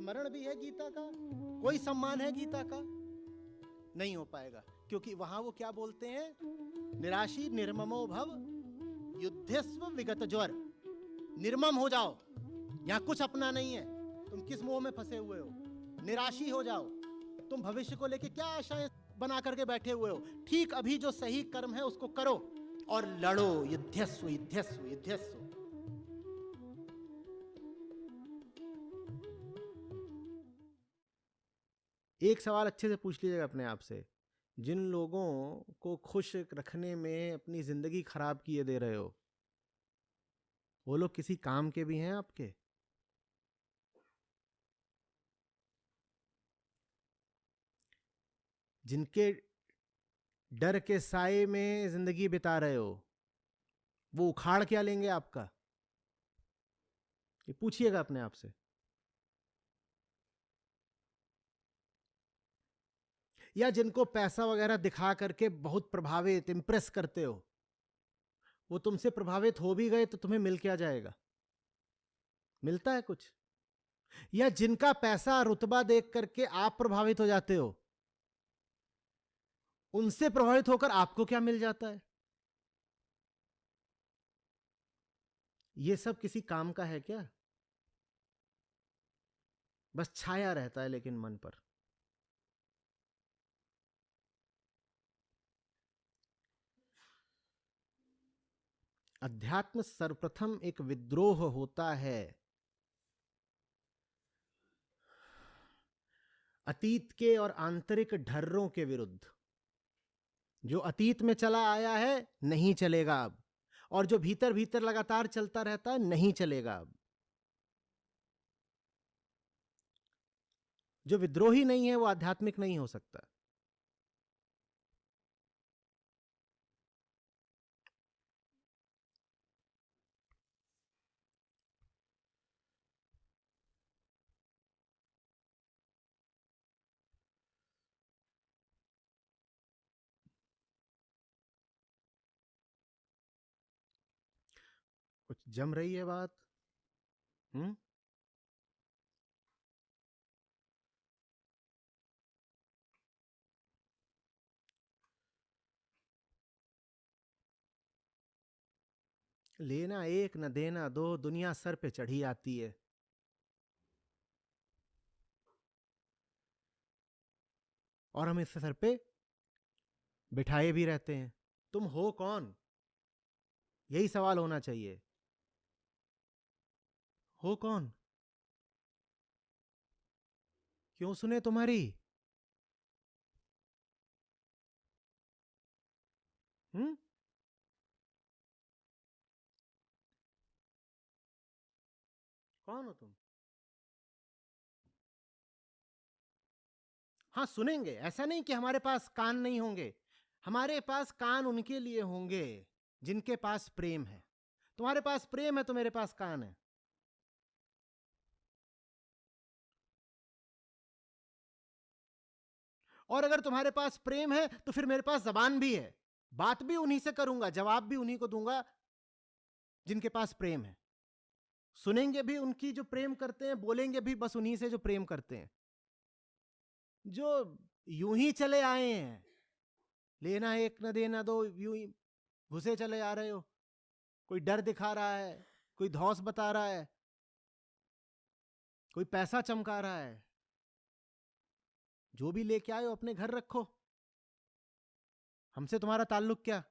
स्मरण भी है गीता का, कोई सम्मान है गीता का? नहीं हो पाएगा, क्योंकि वहां वो क्या बोलते हैं? निराशी निर्ममो भव युद्धस्व विगत ज्वर। निर्मम हो जाओ, यहां कुछ अपना नहीं है। तुम किस मोह में फंसे हुए हो? निराशी हो जाओ। तुम भविष्य को लेके क्या आशाएं बना करके बैठे हुए हो? ठीक अभी जो सही कर्म है उसको करो और लड़ो। युद्धस्व युद्धस्व युद्धस्व। एक सवाल अच्छे से पूछ लीजिएगा अपने आप से, जिन लोगों को खुश रखने में अपनी जिंदगी खराब किए दे रहे हो, वो लोग किसी काम के भी हैं आपके? जिनके डर के साए में जिंदगी बिता रहे हो, वो उखाड़ क्या लेंगे आपका? ये पूछिएगा अपने आप से। या जिनको पैसा वगैरह दिखा करके बहुत प्रभावित इंप्रेस करते हो, वो तुमसे प्रभावित हो भी गए तो तुम्हें मिल क्या जाएगा? मिलता है कुछ? या जिनका पैसा रुतबा देख करके आप प्रभावित हो जाते हो, उनसे प्रभावित होकर आपको क्या मिल जाता है? ये सब किसी काम का है क्या? बस छाया रहता है लेकिन मन पर। अध्यात्म सर्वप्रथम एक विद्रोह होता है अतीत के और आंतरिक ढर्रों के विरुद्ध। जो अतीत में चला आया है नहीं चलेगा अब, और जो भीतर भीतर लगातार चलता रहता है नहीं चलेगा अब। जो विद्रोही नहीं है वो आध्यात्मिक नहीं हो सकता। कुछ जम रही है बात? हम्म? लेना एक न देना दो, दुनिया सर पे चढ़ी आती है। और हम इस सर पे बिठाए भी रहते हैं। तुम हो कौन? यही सवाल होना चाहिए। हो कौन? क्यों सुने तुम्हारी? हम्म? कौन हो तुम? हाँ सुनेंगे, ऐसा नहीं कि हमारे पास कान नहीं होंगे। हमारे पास कान उनके लिए होंगे जिनके पास प्रेम है। तुम्हारे पास प्रेम है तो मेरे पास कान है। और अगर तुम्हारे पास प्रेम है तो फिर मेरे पास जबान भी है। बात भी उन्हीं से करूंगा, जवाब भी उन्हीं को दूंगा जिनके पास प्रेम है। सुनेंगे भी उनकी जो प्रेम करते हैं, बोलेंगे भी बस उन्हीं से जो प्रेम करते हैं। जो यूं ही चले आए हैं, लेना एक न देना दो, यूं ही घुसे चले आ रहे हो। कोई डर दिखा रहा है, कोई धौंस बता रहा है, कोई पैसा चमका रहा है। जो भी लेके आए हो अपने घर रखो, हमसे तुम्हारा ताल्लुक क्या?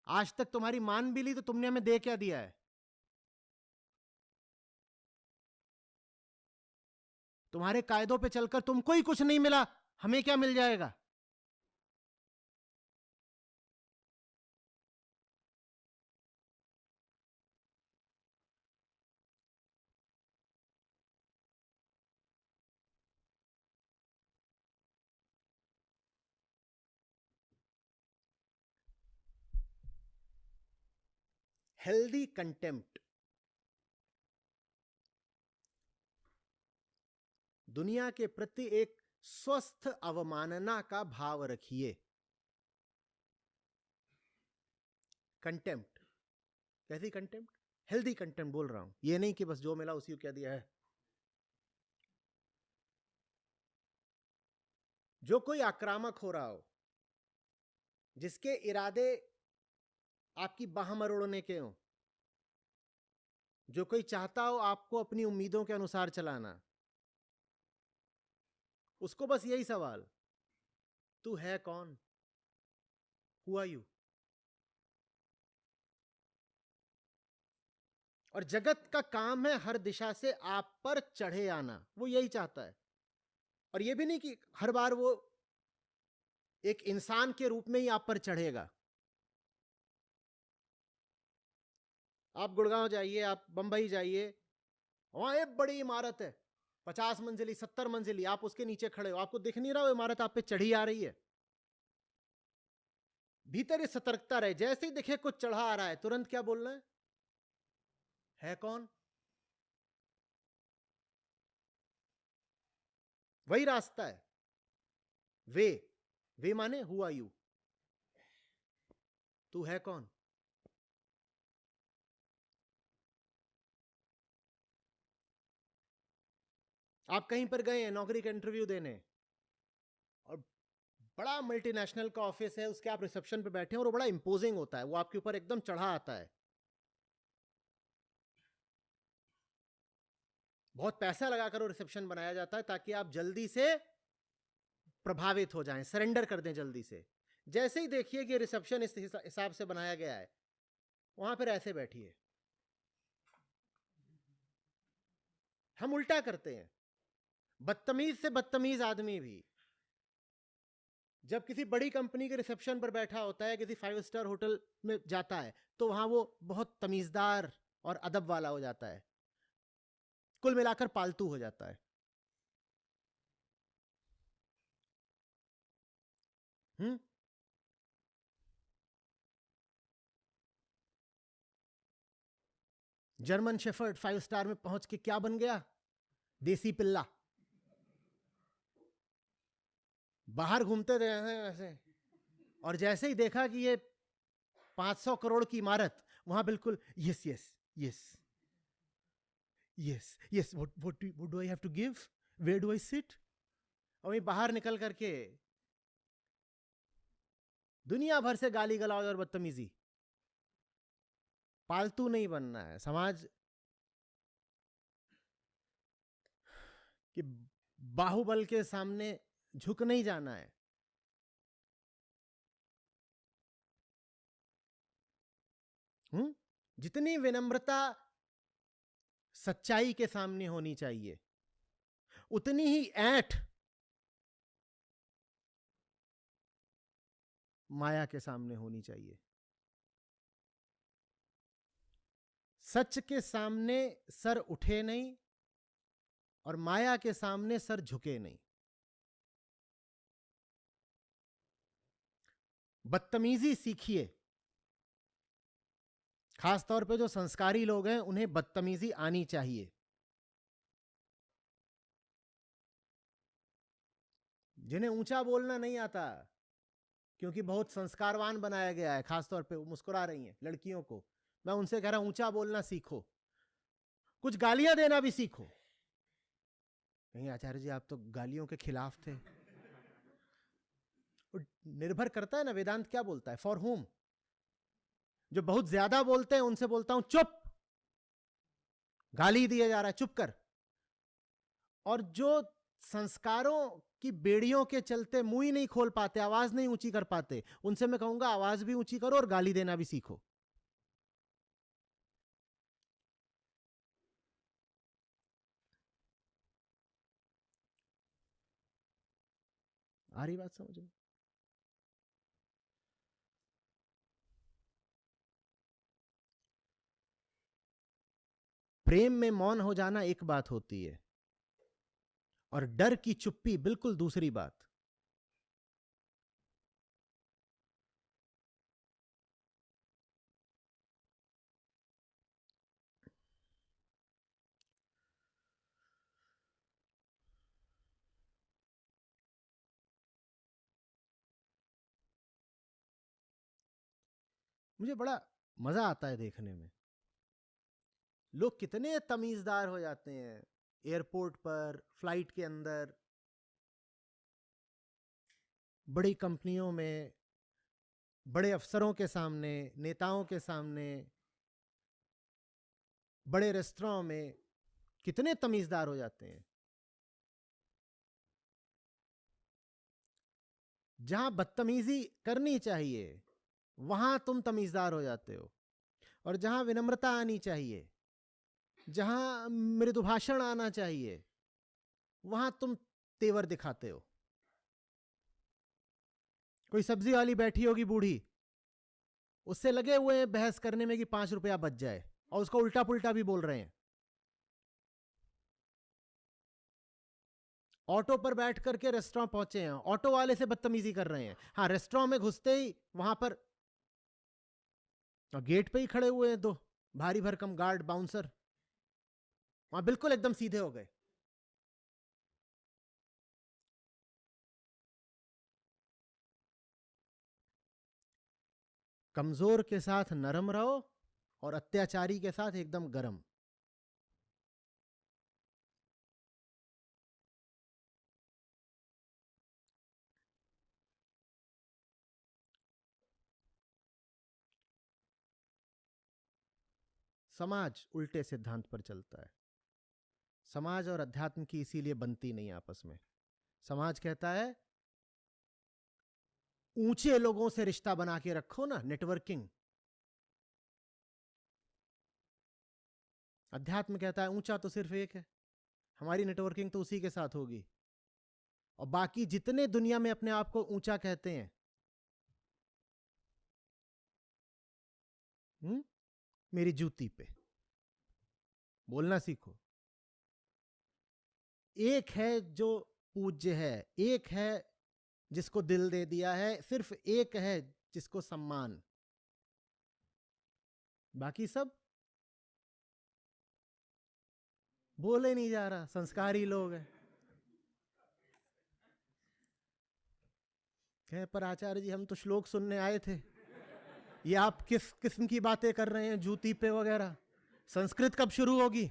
आज तक तुम्हारी मान भी ली तो तुमने हमें दे क्या दिया है? तुम्हारे कायदों पे चलकर तुमको ही कुछ नहीं मिला, हमें क्या मिल जाएगा? Healthy contempt. दुनिया के प्रति एक स्वस्थ अवमानना का भाव रखिए। कंटेम्प्ट। कैसी कंटेम्प्ट? हेल्दी कंटेम्प्ट बोल रहा हूं, ये नहीं कि बस जो मिला उसी को कह दिया है। जो कोई आक्रामक हो रहा हो, जिसके इरादे आपकी बाह मरोड़ने के हों, जो कोई चाहता हो आपको अपनी उम्मीदों के अनुसार चलाना, उसको बस यही सवाल, तू है कौन? Who are you? और जगत का काम है हर दिशा से आप पर चढ़े आना, वो यही चाहता है। और ये भी नहीं कि हर बार वो एक इंसान के रूप में ही आप पर चढ़ेगा। आप गुड़गांव जाइए, आप बंबई जाइए, वहां एक बड़ी इमारत है 50 मंजिली 70 मंजिली, आप उसके नीचे खड़े हो, आपको दिख नहीं रहा वो इमारत आप पे चढ़ी आ रही है। भीतर ये सतर्कता रहे, जैसे ही दिखे कुछ चढ़ा आ रहा है तुरंत क्या बोलना है कौन? वही रास्ता है। वे माने हु आर यू, तू है कौन? आप कहीं पर गए हैं नौकरी का इंटरव्यू देने, और बड़ा मल्टीनेशनल का ऑफिस है, उसके आप रिसेप्शन पे बैठे हैं और वो बड़ा इंपोजिंग होता है, वो आपके ऊपर एकदम चढ़ा आता है, बहुत पैसा लगाकर वो रिसेप्शन बनाया जाता है ताकि आप जल्दी से प्रभावित हो जाएं, सरेंडर कर दें जल्दी से। जैसे ही देखिए कि रिसेप्शन इस हिसाब से बनाया गया है, वहां पर ऐसे बैठिए। हम उल्टा करते हैं, बदतमीज से बदतमीज आदमी भी जब किसी बड़ी कंपनी के रिसेप्शन पर बैठा होता है, किसी 5 स्टार होटल में जाता है, तो वहां वो बहुत तमीजदार और अदब वाला हो जाता है, कुल मिलाकर पालतू हो जाता है। हम्म। जर्मन शेफर्ड 5 स्टार में पहुंच के क्या बन गया? देसी पिल्ला। बाहर घूमते रहे हैं वैसे, और जैसे ही देखा कि ये 500 करोड़ की इमारत, वहां बिल्कुल yes yes yes yes yes, what do I have to give, where do I sit. और वहीं बाहर निकल करके दुनिया भर से गाली गलौज और बदतमीजी। पालतू नहीं बनना है, समाज कि बाहुबल के सामने झुक नहीं जाना है। जितनी विनम्रता सच्चाई के सामने होनी चाहिए, उतनी ही ऐंठ माया के सामने होनी चाहिए। सच के सामने सर उठे नहीं और माया के सामने सर झुके नहीं। बदतमीजी सीखिए, खासतौर पे जो संस्कारी लोग हैं उन्हें बदतमीजी आनी चाहिए। जिन्हें ऊंचा बोलना नहीं आता क्योंकि बहुत संस्कारवान बनाया गया है, खासतौर पे मुस्कुरा रही हैं लड़कियों को, मैं उनसे कह रहा हूं ऊंचा बोलना सीखो, कुछ गालियां देना भी सीखो। कहीं आचार्य जी आप तो गालियों के खिलाफ थे। निर्भर करता है ना, वेदांत क्या बोलता है, फॉर होम। जो बहुत ज्यादा बोलते हैं उनसे बोलता हूं चुप, गाली दिया जा रहा है चुप कर। और जो संस्कारों की बेड़ियों के चलते मुंह ही नहीं खोल पाते, आवाज नहीं ऊंची कर पाते, उनसे मैं कहूंगा आवाज भी ऊंची करो और गाली देना भी सीखो। आ रही बात समझ में? प्रेम में मौन हो जाना एक बात होती है और डर की चुप्पी बिल्कुल दूसरी बात। मुझे बड़ा मजा आता है देखने में। लोग कितने तमीजदार हो जाते हैं एयरपोर्ट पर, फ्लाइट के अंदर, बड़ी कंपनियों में, बड़े अफसरों के सामने, नेताओं के सामने, बड़े रेस्टोरेंट में कितने तमीजदार हो जाते हैं। जहां बदतमीजी करनी चाहिए वहां तुम तमीजदार हो जाते हो, और जहां विनम्रता आनी चाहिए, जहां मृदु भाषण आना चाहिए, वहां तुम तेवर दिखाते हो। कोई सब्जी वाली बैठी होगी बूढ़ी, उससे लगे हुए हैं बहस करने में कि 5 रुपया बच जाए, और उसको उल्टा पुल्टा भी बोल रहे हैं। ऑटो पर बैठ करके रेस्टोरेंट पहुंचे हैं, ऑटो वाले से बदतमीजी कर रहे हैं। हाँ, रेस्टोरेंट में घुसते ही वहां पर गेट पे ही खड़े हुए हैं 2 भारी भरकम गार्ड बाउंसर, वहां बिल्कुल एकदम सीधे हो गए। कमजोर के साथ नरम रहो और अत्याचारी के साथ एकदम गरम। समाज उल्टे सिद्धांत पर चलता है। समाज और अध्यात्म की इसीलिए बनती नहीं आपस में। समाज कहता है ऊंचे लोगों से रिश्ता बना के रखो ना, नेटवर्किंग। अध्यात्म कहता है ऊंचा तो सिर्फ एक है, हमारी नेटवर्किंग तो उसी के साथ होगी। और बाकी जितने दुनिया में अपने आप को ऊंचा कहते हैं, मेरी जूती पे बोलना सीखो। एक है जो पूज्य है, एक है जिसको दिल दे दिया है, सिर्फ एक है जिसको सम्मान, बाकी सब बोले नहीं जा रहा, संस्कारी लोग हैं। कहे पर आचार्य जी हम तो श्लोक सुनने आए थे, ये आप किस किस्म की बातें कर रहे हैं, जूती पे वगैरह, संस्कृत कब शुरू होगी?